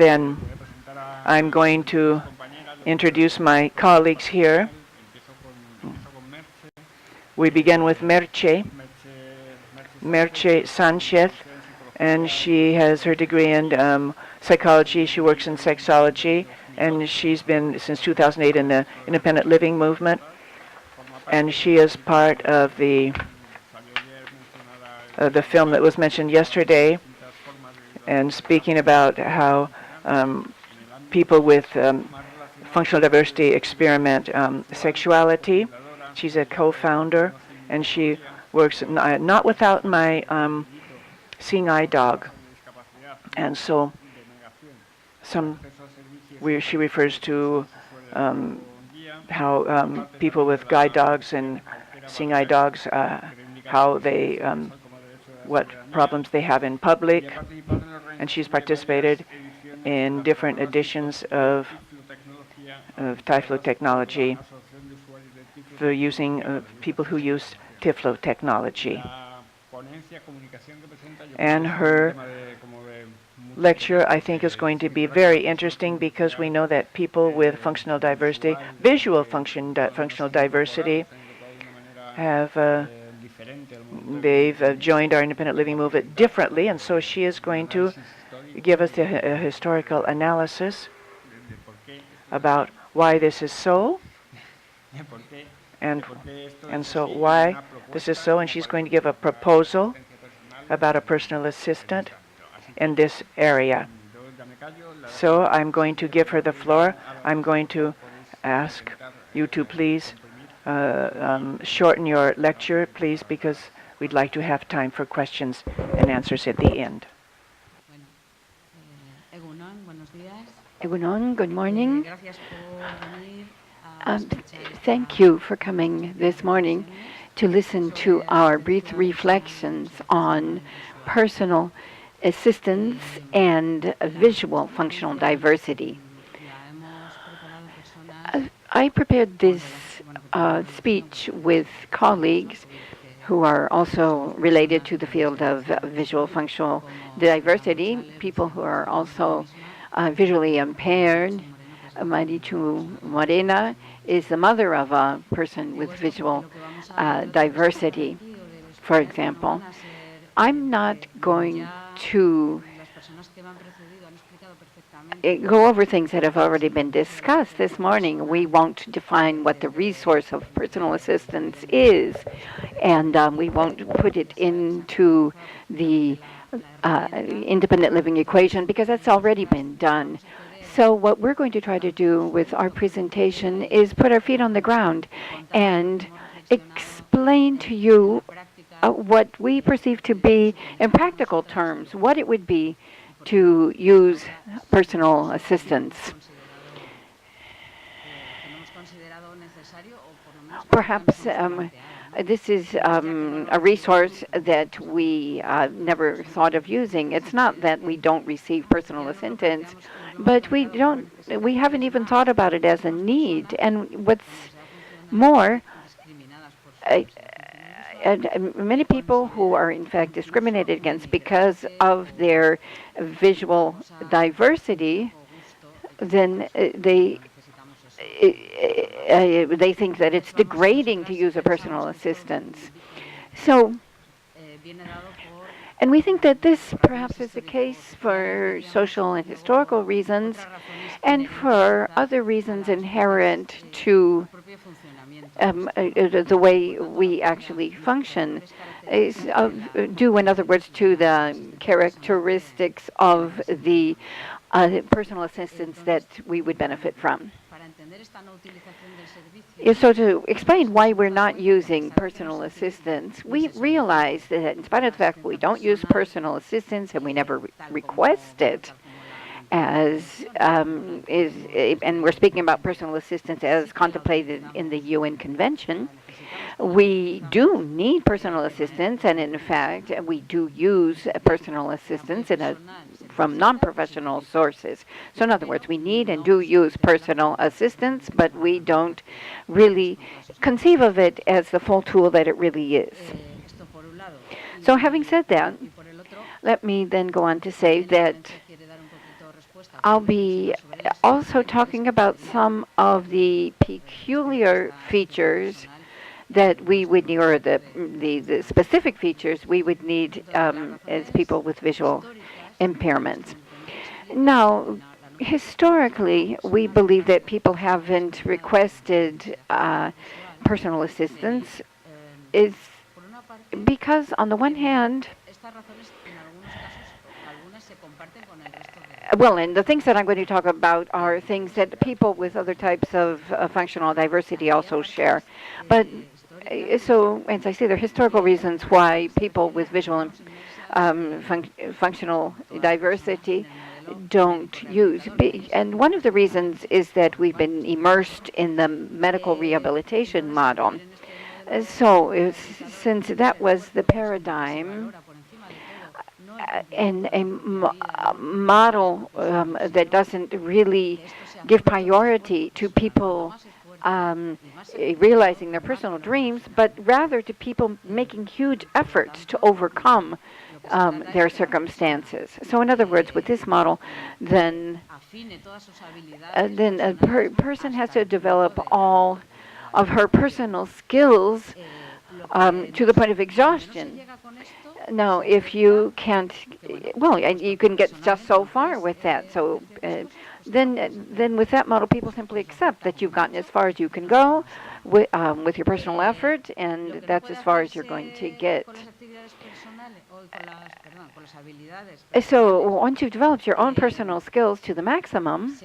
Then I'm going to introduce my colleagues here. We begin with Mertxe Sánchez, and she has her degree in psychology. She works in sexology, and she's been since 2008 in the independent living movement. And she is part of the film that was mentioned yesterday, and speaking about how people with functional diversity experiment sexuality. She's a co-founder, and she works not without my seeing eye dog. And so she refers to how people with guide dogs and seeing eye dogs, how they, what problems they have in public. And she's participated in different editions of Tiflo technology for using people who use Tiflo technology. And her lecture, I think, is going to be very interesting because we know that people with functional diversity, visual functional diversity, they've joined our independent living movement differently, and so she is going to give us a historical analysis about why this is so, and so why this is so, and she's going to give a proposal about a personal assistant in this area. So I'm going to give her the floor. I'm going to ask you to please shorten your lecture, please, because we'd like to have time for questions and answers at the end. Egunon, good morning. Thank you for coming this morning to listen to our brief reflections on personal assistance and visual functional diversity. I prepared this speech with colleagues who are also related to the field of visual functional diversity, people who are also visually impaired. Marichu Morena is the mother of a person with visual diversity, for example. I'm not going to go over things that have already been discussed this morning. We won't define what the resource of personal assistance is, and we won't put it into the independent living equation because that's already been done. So what we're going to try to do with our presentation is put our feet on the ground and explain to you what we perceive to be, in practical terms, what it would be to use personal assistance. Perhaps this is a resource that we never thought of using. It's not that we don't receive personal assistance, but we haven't even thought about it as a need. And what's more, many people who are in fact discriminated against because of their visual diversity, then they think that it's degrading to use a personal assistance. So, and we think that this perhaps is the case for social and historical reasons and for other reasons inherent to the way we actually function, is due, in other words, to the characteristics of the personal assistance that we would benefit from. So to explain why we're not using personal assistance, we realize that in spite of the fact that we don't use personal assistance and we never request it, and we're speaking about personal assistance as contemplated in the UN Convention, we do need personal assistance, and in fact, we do use personal assistance from non-professional sources. So in other words, we need and do use personal assistance, but we don't really conceive of it as the full tool that it really is. So having said that, let me then go on to say that I'll be also talking about some of the peculiar features that we would need, or the specific features we would need as people with visual impairments. Now, historically, we believe that people haven't requested personal assistance is because, on the one hand, well, and the things that I'm going to talk about are things that people with other types of functional diversity also share. But so, as I say, there are historical reasons why people with visual functional diversity don't use. And one of the reasons is that we've been immersed in the medical rehabilitation model. So, since that was the paradigm, and a model that doesn't really give priority to people realizing their personal dreams, but rather to people making huge efforts to overcome their circumstances. So in other words, with this model, then a person has to develop all of her personal skills to the point of exhaustion. Now, if you can't, well, and you can get just so far with that. So then with that model, people simply accept that you've gotten as far as you can go with your personal effort, and that's as far as you're going to get. So once you've developed your own personal skills to the maximum,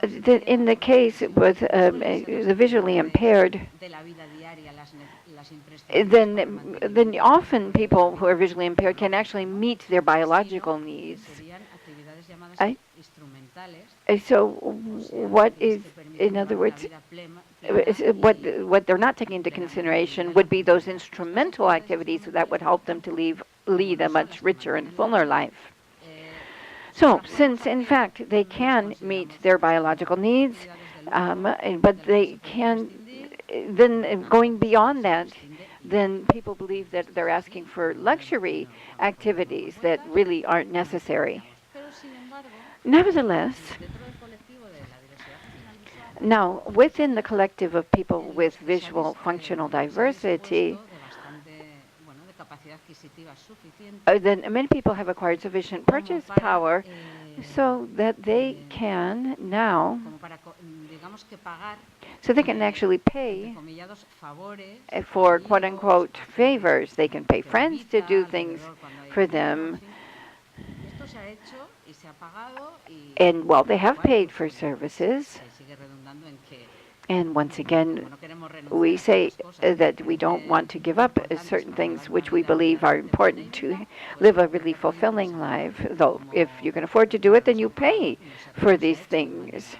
in the case with the visually impaired, then often people who are visually impaired can actually meet their biological needs. So what is, in other words, what they're not taking into consideration would be those instrumental activities that would help them to lead a much richer and fuller life. So, since in fact they can meet their biological needs, but they can, then going beyond that, then people believe that they're asking for luxury activities that really aren't necessary. Nevertheless, now within the collective of people with visual functional diversity, then many people have acquired sufficient purchase power so that they can now, so they can actually pay for quote-unquote favors. They can pay friends to do things for them. And well, they have paid for services. And once again, we say that we don't want to give up certain things which we believe are important to live a really fulfilling life. Though if you can afford to do it, then you pay for these things.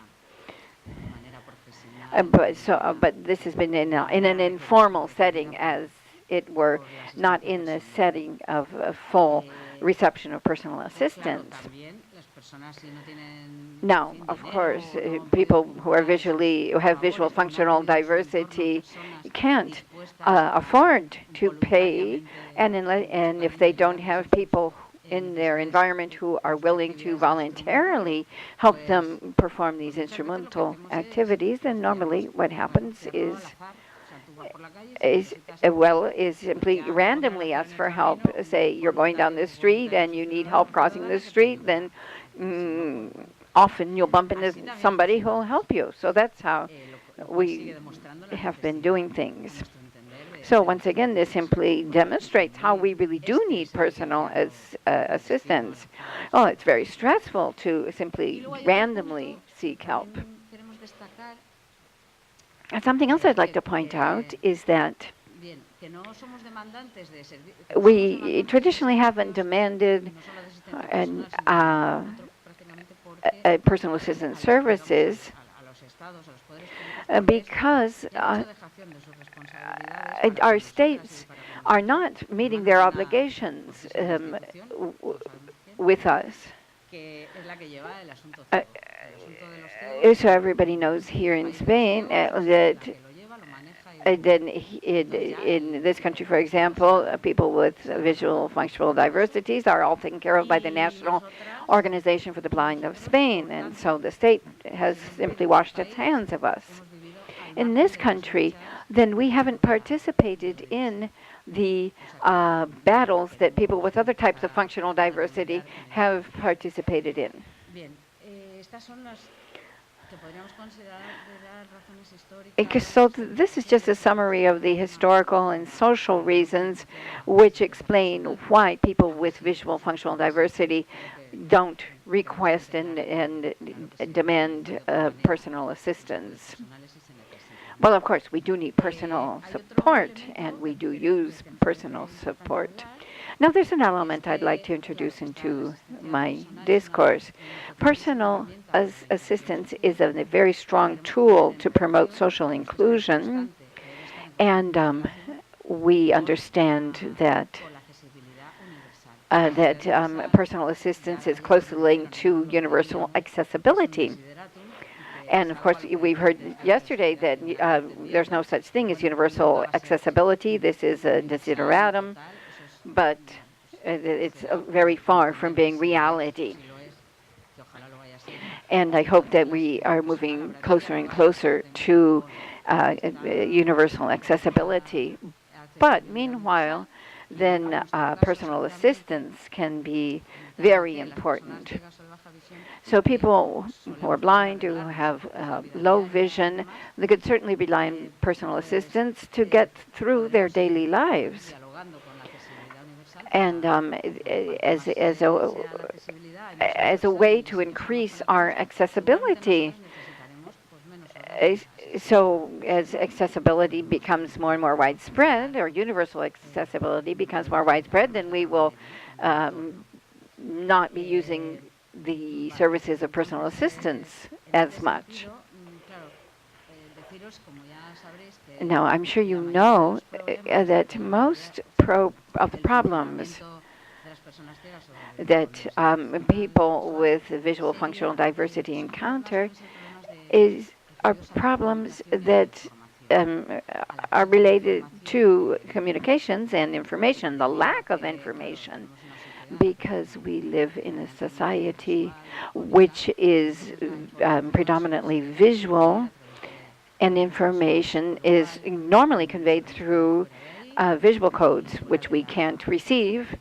But this has been in an informal setting, as it were, not in the setting of a full reception of personal assistance. Now, of course, people who are who have visual functional diversity can't afford to pay, and if they don't have people in their environment who are willing to voluntarily help them perform these instrumental activities, then normally what happens is simply randomly ask for help. Say you're going down this street and you need help crossing this street, then often you'll bump into somebody who will help you. So that's how we have been doing things. So once again, this simply demonstrates how we really do need personal assistance. Oh, it's very stressful to simply randomly seek help. And something else I'd like to point out is that we traditionally haven't demanded personal assistance services because our states are not meeting their obligations with us. So everybody knows here in Spain that in this country, for example, people with visual functional diversities are all taken care of by the National Organization for the Blind of Spain, and so the state has simply washed its hands of us. In this country, then we haven't participated in the battles that people with other types of functional diversity have participated in. So this is just a summary of the historical and social reasons which explain why people with visual functional diversity don't request and demand personal assistance. Well, of course, we do need personal support, and we do use personal support. Now, there's an element I'd like to introduce into my discourse. Personal assistance is a very strong tool to promote social inclusion, and we understand that personal assistance is closely linked to universal accessibility. And of course, we've heard yesterday that there's no such thing as universal accessibility. This is a desideratum, but it's very far from being reality. And I hope that we are moving closer and closer to universal accessibility. But meanwhile, then personal assistance can be very important. So people who are blind, who have low vision, they could certainly rely on personal assistance to get through their daily lives. And as a way to increase our accessibility. So as accessibility becomes more and more widespread, or universal accessibility becomes more widespread, then we will not be using the services of personal assistance as much. Now, I'm sure you know that most of the problems that people with visual functional diversity encounter are problems that are related to communications and information, the lack of information, because we live in a society which is predominantly visual, and information is normally conveyed through visual codes, which we can't receive.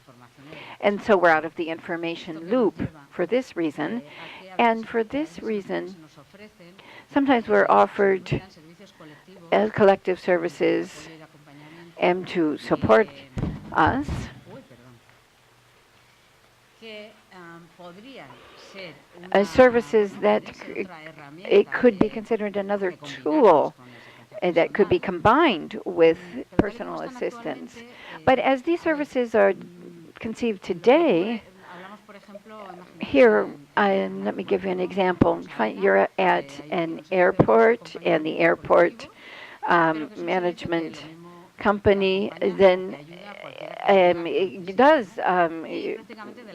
And so we're out of the information loop for this reason. And for this reason, sometimes we're offered collective services and to support us services that it could be considered another tool that could be combined with personal assistance. But as these services are conceived today, here, let me give you an example. You're at an airport, and the airport management company then it does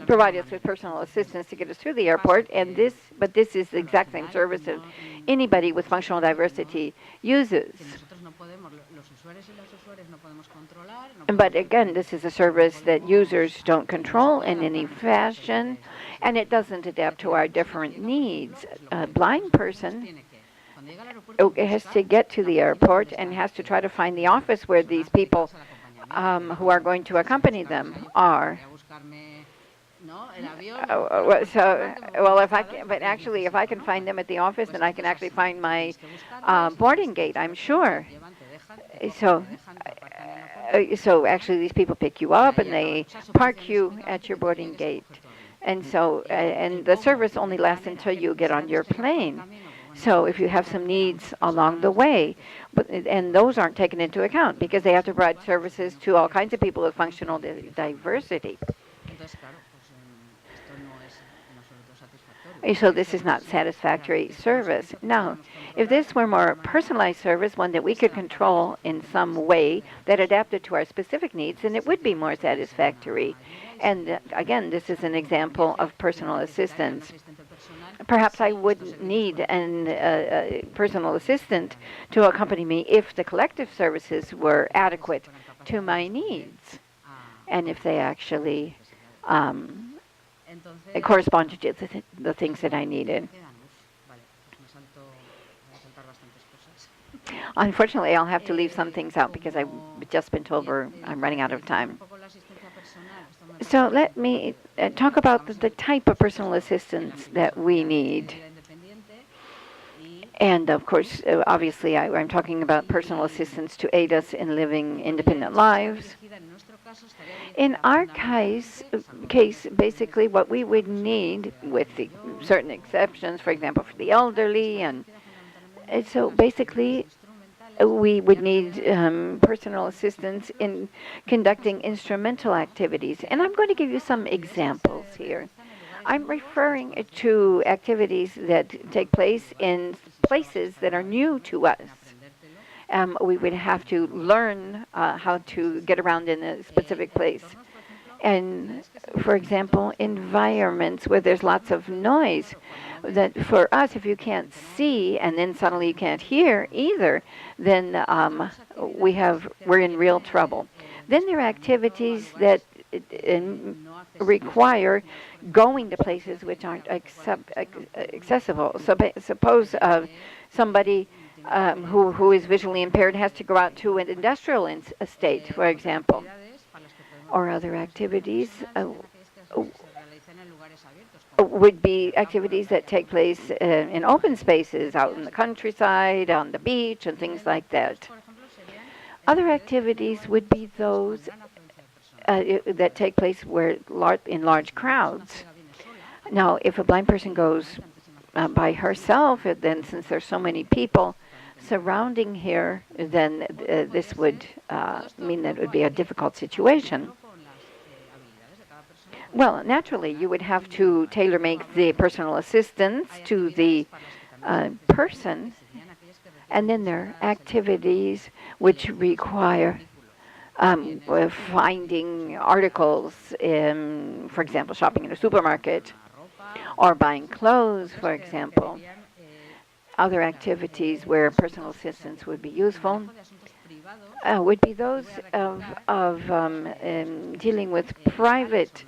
provide us with personal assistance to get us through the airport, but this is the exact same service that anybody with functional diversity uses. But again, this is a service that users don't control in any fashion, and it doesn't adapt to our different needs. A blind person has to get to the airport and has to try to find the office where these people who are going to accompany them are. If I can find them at the office, then I can actually find my boarding gate, I'm sure. So actually, these people pick you up and they park you at your boarding gate, and the service only lasts until you get on your plane. So if you have some needs along the way, and those aren't taken into account because they have to provide services to all kinds of people with functional diversity. So this is not satisfactory service. Now, if this were more personalized service, one that we could control in some way that adapted to our specific needs, then it would be more satisfactory. And again, this is an example of personal assistance. perhaps I wouldn't need a personal assistant to accompany me if the collective services were adequate to my needs and if they actually corresponded to the things that I needed. Unfortunately, I'll have to leave some things out because I've just been told I'm running out of time. So let me talk about the type of personal assistance that we need. And of course, obviously, I'm talking about personal assistance to aid us in living independent lives. In our case, basically what we would need, with the certain exceptions, for example, for the elderly, and so basically we would need personal assistance in conducting instrumental activities. And I'm going to give you some examples here. I'm referring to activities that take place in places that are new to us. We would have to learn how to get around in a specific place. And, for example, environments where there's lots of noise, that for us, if you can't see and then suddenly you can't hear either, then we're in real trouble. Then there are activities that require going to places which aren't accessible. So suppose somebody who is visually impaired has to go out to an industrial estate, for example, or other activities would be activities that take place in open spaces, out in the countryside, on the beach, and things like that. Other activities would be those that take place in large crowds. Now, if a blind person goes by herself, then since there's so many people surrounding her, then this would mean that it would be a difficult situation. Well, naturally, you would have to tailor-make the personal assistance to the person, and then there are activities which require finding articles, for example, shopping in a supermarket, or buying clothes, for example. Other activities where personal assistance would be useful would be those of dealing with private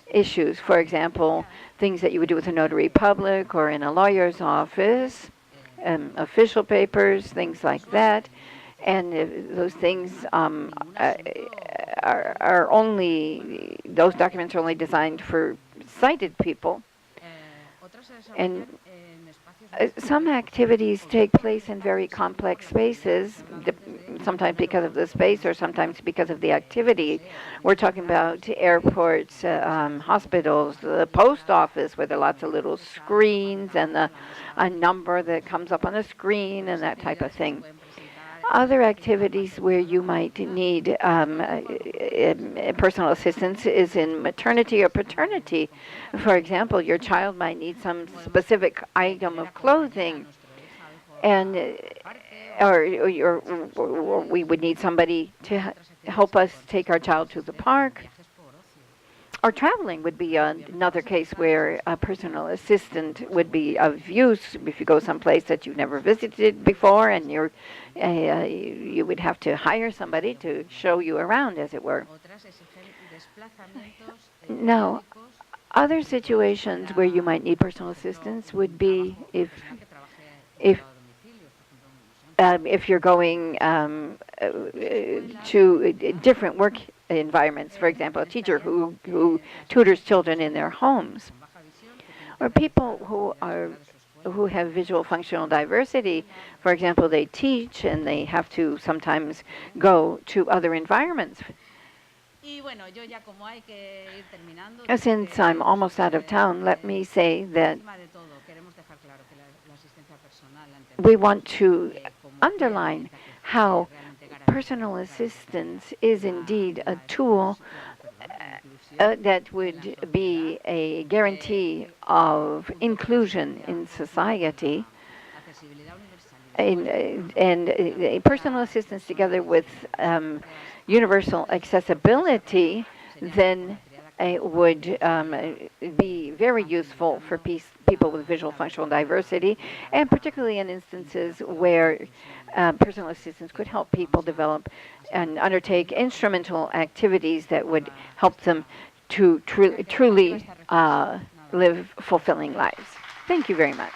issues, for example, things that you would do with a notary public or in a lawyer's office, official papers, things like that. And those things are only, those documents are only designed for sighted people. And some activities take place in very complex spaces, sometimes because of the space or sometimes because of the activity. We're talking about airports, hospitals, the post office, where there are lots of little screens and a number that comes up on the screen and that type of thing. Other activities where you might need personal assistance is in maternity or paternity. For example, your child might need some specific item of clothing, and or we would need somebody to help us take our child to the park. Or traveling would be another case where a personal assistant would be of use if you go someplace that you've never visited before, and you would have to hire somebody to show you around, as it were. Now, other situations where you might need personal assistance would be if you're going to different work environments, for example, a teacher who tutors children in their homes, or people who have visual functional diversity. For example, they teach and they have to sometimes go to other environments. Since I'm almost out of town, let me say that we want to underline how personal assistance is indeed a tool that would be a guarantee of inclusion in society, and personal assistance together with universal accessibility then would be very useful for people with visual functional diversity, and particularly in instances where personal assistance could help people develop and undertake instrumental activities that would help them to truly live fulfilling lives. Thank you very much.